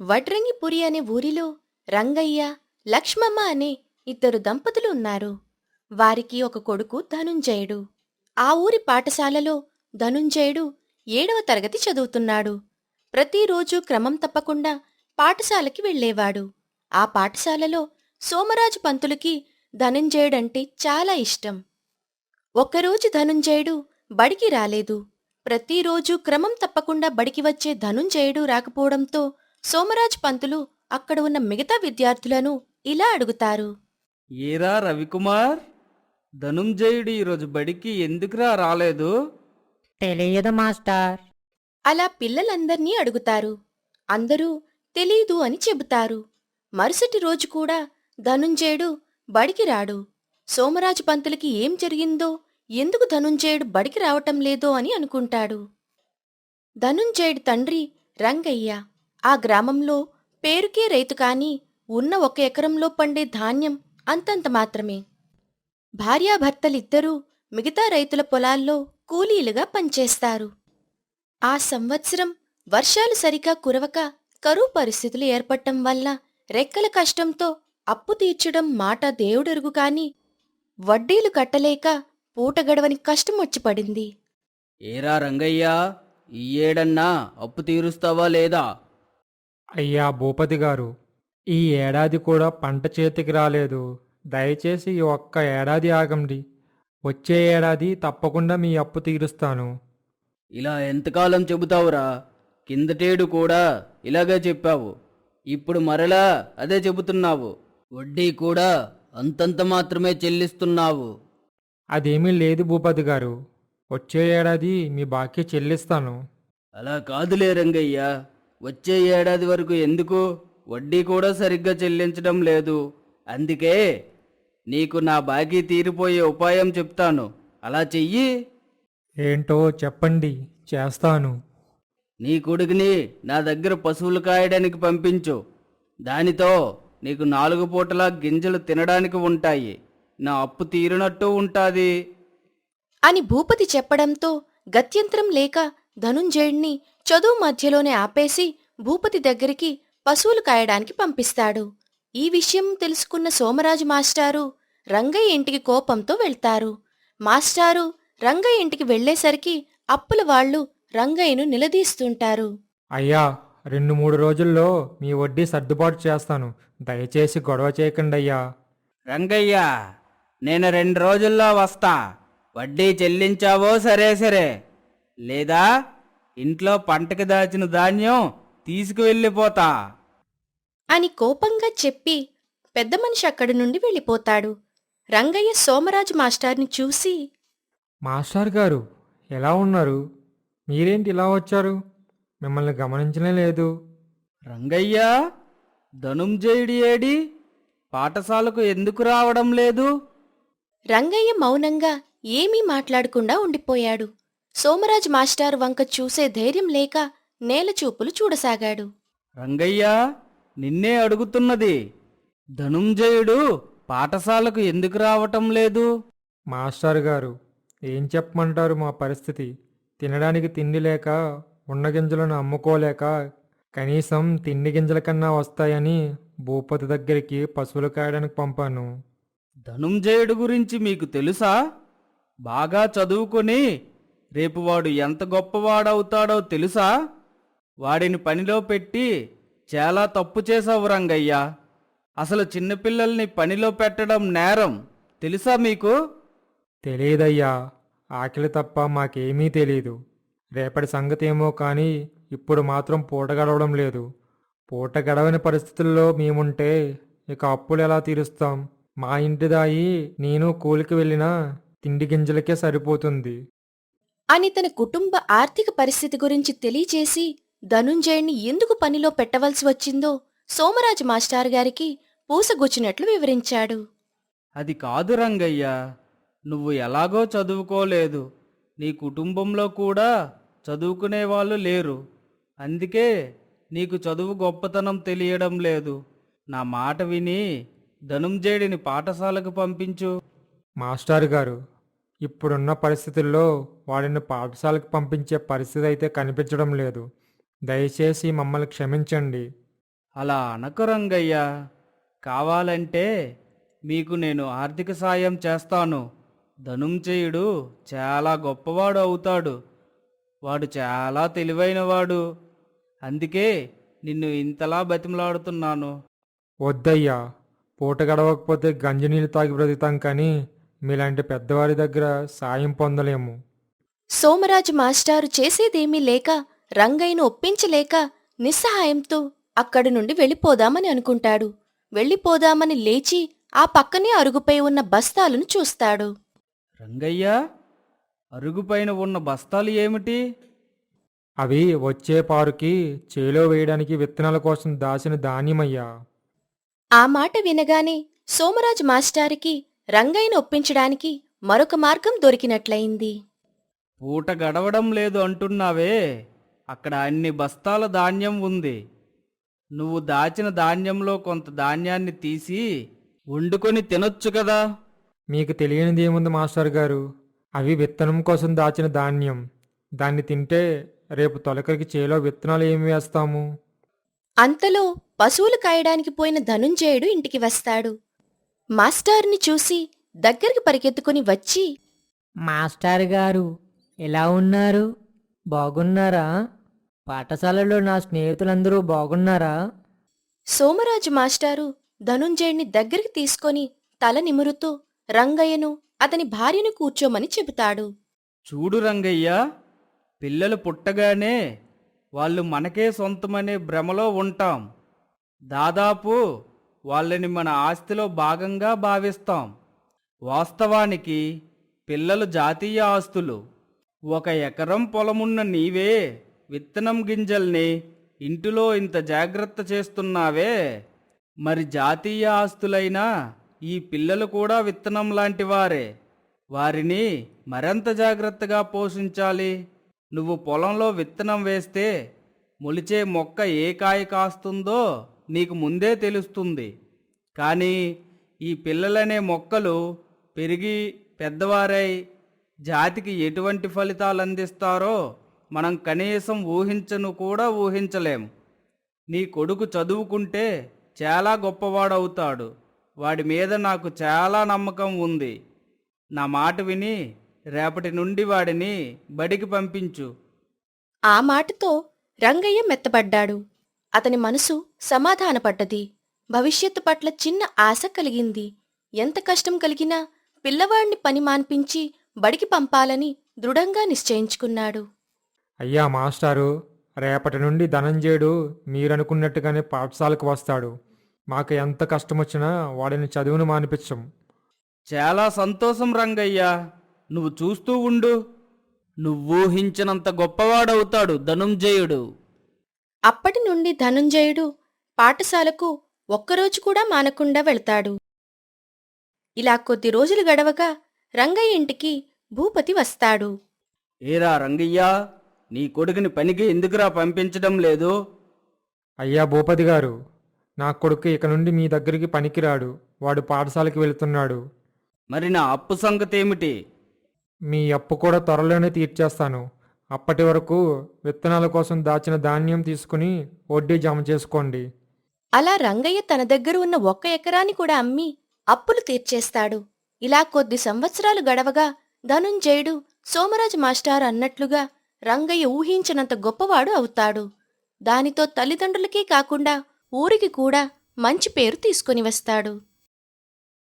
వడ్రంగిపురి అనే ఊరిలో రంగయ్య, లక్ష్మమ్మ అనే ఇద్దరు దంపతులు ఉన్నారు. వారికి ఒక కొడుకు ధనుంజయుడు. ఆ ఊరి పాఠశాలలో ధనుంజయుడు 7వ తరగతి చదువుతున్నాడు. ప్రతిరోజూ క్రమం తప్పకుండా పాఠశాలకి వెళ్ళేవాడు. ఆ పాఠశాలలో సోమరాజు పంతులుకి ధనుంజయుడంటే చాలా ఇష్టం. ఒక్కరోజు ధనుంజయుడు బడికి రాలేదు. ప్రతిరోజూ క్రమం తప్పకుండా బడికి వచ్చే ధనుంజయుడు రాకపోవడంతో సోమరాజు పంతులు అక్కడ ఉన్న మిగతా విద్యార్థులను ఇలా అడుగుతారు. ఏరా రవికుమార్, ధనుంజయుడు ఈరోజు బడికి ఎందుకురా రాలేదు? తెలియదు మాస్టర్. అలా పిల్లలందర్నీ అడుగుతారు. అందరూ తెలీదు అని చెబుతారు. మరుసటి రోజు కూడా ధనుంజయుడు బడికి రాడు. సోమరాజు పంతులకి ఏం జరిగిందో, ఎందుకు ధనుంజయుడు బడికి రావటం లేదో అని అనుకుంటాడు. ధనుంజయుడి తండ్రి రంగయ్య. ఆ గ్రామంలో పేరుకే రైతు కాని ఉన్న 1 ఎకరంలో పండే ధాన్యం అంతంత మాత్రమే. భార్యాభర్తలిద్దరూ మిగతా రైతుల పొలాల్లో కూలీలుగా పనిచేస్తారు. ఆ సంవత్సరం వర్షాలు సరిగా కురవక కరువు పరిస్థితులు ఏర్పడటం వల్ల రెక్కల కష్టంతో అప్పు తీర్చడం మాట దేవుడెరుగు కాని వడ్డీలు కట్టలేక పూట గడవని కష్టం వచ్చి పడింది. ఏరా రంగయ్య, ఈ ఏడన్నా అప్పు తీరుస్తావా లేదా? అయ్యా భూపతి గారు, ఈ ఏడాది కూడా పంట చేతికి రాలేదు. దయచేసి ఈ ఒక్క ఏడాది ఆగండి. వచ్చే ఏడాది తప్పకుండా మీ అప్పు తీరుస్తాను. ఇలా ఎంతకాలం చెబుతావురా? కిందటేడు కూడా ఇలాగే చెప్పావు, ఇప్పుడు మరలా అదే చెబుతున్నావు. వడ్డీ కూడా అంతంత మాత్రమే చెల్లిస్తున్నావు. అదేమీ లేదు భూపతి గారు, వచ్చే ఏడాది మీ బాకీ చెల్లిస్తాను. అలా కాదులే రంగయ్య, వచ్చే ఏడాది వరకు ఎందుకు? వడ్డీ కూడా సరిగ్గా చెల్లించడం లేదు. అందుకే నీకు నా బాకీ తీరిపోయే ఉపాయం చెప్తాను, అలా చెయ్యి. ఏంటో చెప్పండి, చేస్తాను. నీ కొడుకుని నా దగ్గర పశువులు కాయడానికి పంపించు. దానితో నీకు 4 పూటలా గింజలు తినడానికి ఉంటాయి. నా అప్పు తీరినట్టు ఉంటాది అని భూపతి చెప్పడంతో గత్యంతరం లేక ధనుంజయుడిని చదువు మధ్యలోనే ఆపేసి భూపతి దగ్గరికి పశువులు కాయడానికి పంపిస్తాడు. ఈ విషయం తెలుసుకున్న సోమరాజు మాస్టారు రంగయ్య ఇంటికి కోపంతో వెళ్తారు. మాస్టారు రంగయ్య ఇంటికి వెళ్లేసరికి అప్పుల వాళ్లు రంగయ్యను నిలదీస్తుంటారు. అయ్యా, 2-3 రోజుల్లో మీ వడ్డీ సర్దుబాటు చేస్తాను. దయచేసి గొడవ చేయకండి అయ్యా. రంగయ్య, నేను 2 రోజుల్లో వస్తా. వడ్డీ చెల్లించావో సరే, లేదా ఇంట్లో పంటకి దాచిన ధాన్యం తీసుకువెళ్ళిపోతా అని కోపంగా చెప్పి పెద్ద మనిషి అక్కడి నుండి వెళ్ళిపోతాడు. రంగయ్య సోమరాజు మాస్టార్ని చూసి, మాస్టర్ గారు, ఎలా ఉన్నారు? మీరేంటి ఇలా వచ్చారు? మిమ్మల్ని గమనించనే లేదు. రంగయ్య, ధనుంజయుడి ఏడి? పాఠశాలకు ఎందుకు రావడం లేదు? రంగయ్య మౌనంగా ఏమీ మాట్లాడకుండా ఉండిపోయాడు. సోమరాజు మాస్టారు వంక చూసే ధైర్యం లేక నేలచూపులు చూడసాగాడు. రంగయ్య, నిన్నే అడుగుతున్నది. ధనుంజయుడు పాఠశాలకు ఎందుకు రావటం లేదు? మాస్టర్ గారు, ఏం చెప్పమంటారు మా పరిస్థితి? తినడానికి తిండి లేక, ఉన్న గింజలను అమ్ముకోలేక, కనీసం తిండి గింజల కన్నా వస్తాయని భూపతి దగ్గరికి పశువులు కాయడానికి పంపాను. ధనుంజయుడు గురించి మీకు తెలుసా? బాగా చదువుకొని రేపు వాడు ఎంత గొప్పవాడవుతాడో తెలుసా? వాడిని పనిలో పెట్టి చాలా తప్పు చేసావు రంగయ్య. అసలు చిన్నపిల్లల్ని పనిలో పెట్టడం నేరం, తెలుసా మీకు? తెలియదయ్యా, ఆకలి తప్ప మాకేమీ తెలీదు. రేపటి సంగతి ఏమో కానీ ఇప్పుడు మాత్రం పూట గడవడం లేదు. పూట గడవని పరిస్థితుల్లో మేముంటే ఇక అప్పులు ఎలా తీరుస్తాం? మా ఇంటి దాయి నేను కూలికి వెళ్ళినా తిండి గింజలకే సరిపోతుంది అని తన కుటుంబ ఆర్థిక పరిస్థితి గురించి తెలియచేసి ధనుంజయుణ్ణి ఎందుకు పనిలో పెట్టవలసి వచ్చిందో సోమరాజు మాస్టారు గారికి పూసగుచ్చినట్లు వివరించాడు. అది కాదు రంగయ్య, నువ్వు ఎలాగో చదువుకోలేదు, నీ కుటుంబంలో కూడా చదువుకునే వాళ్ళు లేరు. అందుకే నీకు చదువు గొప్పతనం తెలియడం లేదు. నా మాట విని ధనుంజయుడిని పాఠశాలకు పంపించు. మాస్టర్ గారు, ఇప్పుడున్న పరిస్థితుల్లో వాడిని పాఠశాలకు పంపించే పరిస్థితి అయితే కనిపించడం లేదు. దయచేసి మమ్మల్ని క్షమించండి. అలా అనకు రంగయ్య. కావాలంటే మీకు నేను ఆర్థిక సాయం చేస్తాను. ధనుంజయుడు చాలా గొప్పవాడు అవుతాడు. వాడు చాలా తెలివైనవాడు. అందుకే నిన్ను ఇంతలా బతిమలాడుతున్నాను. వద్దయ్యా, పూట గడవకపోతే గంజినీళ్ళు తాగి బ్రతుకుతాం కానీ మీలాంటి పెద్దవారి దగ్గర సాయం పొందలేము. సోమరాజు మాస్టారు చేసేదేమీ లేక రంగయ్యను ఒప్పించలేక నిస్సహాయంతో అక్కడి నుండి వెళ్ళిపోదామని అనుకుంటాడు. వెళ్ళిపోదామని లేచి ఆ పక్కనే అరుగుపై ఉన్న బస్తాలను చూస్తాడు. రంగయ్య, అరుగుపైన ఉన్న బస్తాలు ఏమిటి? అవి వచ్చే పారుకి చేలో వేయడానికి విత్తనాల కోసం దాచిన ధాన్యమయ్యా. ఆ మాట వినగానే సోమరాజు మాస్టారికి రంగయ్యను ఒప్పించడానికి మరొక మార్గం దొరికినట్లయింది. పూట గడవడం లేదు అంటున్నావే, అక్కడ అన్ని బస్తాల ధాన్యం ఉంది. నువ్వు దాచిన ధాన్యంలో కొంత ధాన్యాన్ని తీసి వండుకొని తినొచ్చు కదా. మీకు తెలియనిదేముంది మాస్టర్ గారు, అవి విత్తనం కోసం దాచిన ధాన్యం. దాన్ని తింటే రేపు తొలకరికి చేలో విత్తనాలు ఏమి వేస్తాము? అంతలో పశువులు కాయడానికి పోయిన ధనుంజయుడు ఇంటికి వస్తాడు. మాస్టారుని చూసి దగ్గరికి పరిగెత్తుకుని వచ్చి, మాస్టర్ గారు ఎలా ఉన్నారు? బాగున్నారా? పాఠశాలలో నా స్నేహితులందరూ బాగున్నారా? సోమరాజు మాస్టారు ధనుంజయుడిని దగ్గరికి తీసుకొని తల నిమురుతూ రంగయ్యను అతని భార్యను కూర్చోమని చెబుతాడు. చూడు రంగయ్య, పిల్లలు పుట్టగానే వాళ్ళు మనకే సొంతమనే భ్రమలో ఉంటాం. దాదాపు వాళ్ళని మన ఆస్తిలో భాగంగా భావిస్తాం. వాస్తవానికి పిల్లలు జాతీయ ఆస్తులు. 1 ఎకరం పొలమున్న నీవే విత్తనం గింజల్ని ఇంటిలో ఇంత జాగ్రత్త చేస్తున్నావే, మరి జాతీయ ఆస్తులైన ఈ పిల్లలు కూడా విత్తనం లాంటివారే. వారిని మరింత జాగ్రత్తగా పోషించాలి. నువ్వు పొలంలో విత్తనం వేస్తే మొలిచే మొక్క ఏ కాయ కాస్తుందో నీకు ముందే తెలుస్తుంది. కానీ ఈ పిల్లలనే మొక్కలు పెరిగి పెద్దవారై జాతికి ఎటువంటి ఫలితాలు అందిస్తారో మనం కనీసం ఊహించను కూడా ఊహించలేం. నీ కొడుకు చదువుకుంటే చాలా గొప్పవాడవుతాడు. వాడి మీద నాకు చాలా నమ్మకం ఉంది. నా మాట విని రేపటి నుండి వాడిని బడికి పంపించు. ఆ మాటతో రంగయ్య మెత్తబడ్డాడు. అతని మనసు సమాధానపడ్డది. భవిష్యత్తు పట్ల చిన్న ఆశ కలిగింది. ఎంత కష్టం కలిగినా పిల్లవాడిని పని మాన్పించి బడికి పంపాలని దృఢంగా నిశ్చయించుకున్నాడు. అయ్యా మాస్టారు, రేపటి నుండి ధనంజయుడు మీరనుకున్నట్టుగానే పాఠశాలకు వస్తాడు. మాకు ఎంత కష్టమొచ్చినా వాడిని చదువును మానిపించం. చాలా సంతోషం రంగయ్య. నువ్వు చూస్తూ ఉండు. నువ్వూహించినంత గొప్పవాడవుతాడు ధనుంజయుడు. అప్పటి నుండి ధనుంజయుడు పాఠశాలకు ఒక్కరోజు కూడా మానకుండా వెళ్తాడు. ఇలా కొద్ది రోజులు గడవగా రంగయ్య ఇంటికి భూపతి వస్తాడు. ఏరా రంగయ్య, నీ కొడుకుని పనికి ఎందుకురా పంపించడం లేదు? అయ్యా భూపతి గారు, నా కొడుకు ఇక నుండి మీ దగ్గరికి పనికిరాడు. వాడు పాఠశాలకి వెళుతున్నాడు. మరి నా అప్పు సంగతేమిటి? మీ అప్పు కూడా త్వరలోనే తీర్చేస్తాను. అప్పటి వరకు విత్తనాల కోసం దాచిన ధాన్యం తీసుకుని వడ్డీ జమ చేసుకోండి. అలా రంగయ్య తన దగ్గర ఉన్న 1 ఎకరాన్ని కూడా అమ్మి అప్పులు తీర్చేస్తాడు. ఇలా కొద్ది సంవత్సరాలు గడవగా ధనుంజయుడు సోమరాజు మాస్టారు అన్నట్లుగా రంగయ్య ఊహించినంత గొప్పవాడు అవుతాడు. దానితో తల్లిదండ్రులకే కాకుండా ఊరికి కూడా మంచి పేరు తీసుకొని వస్తాడు.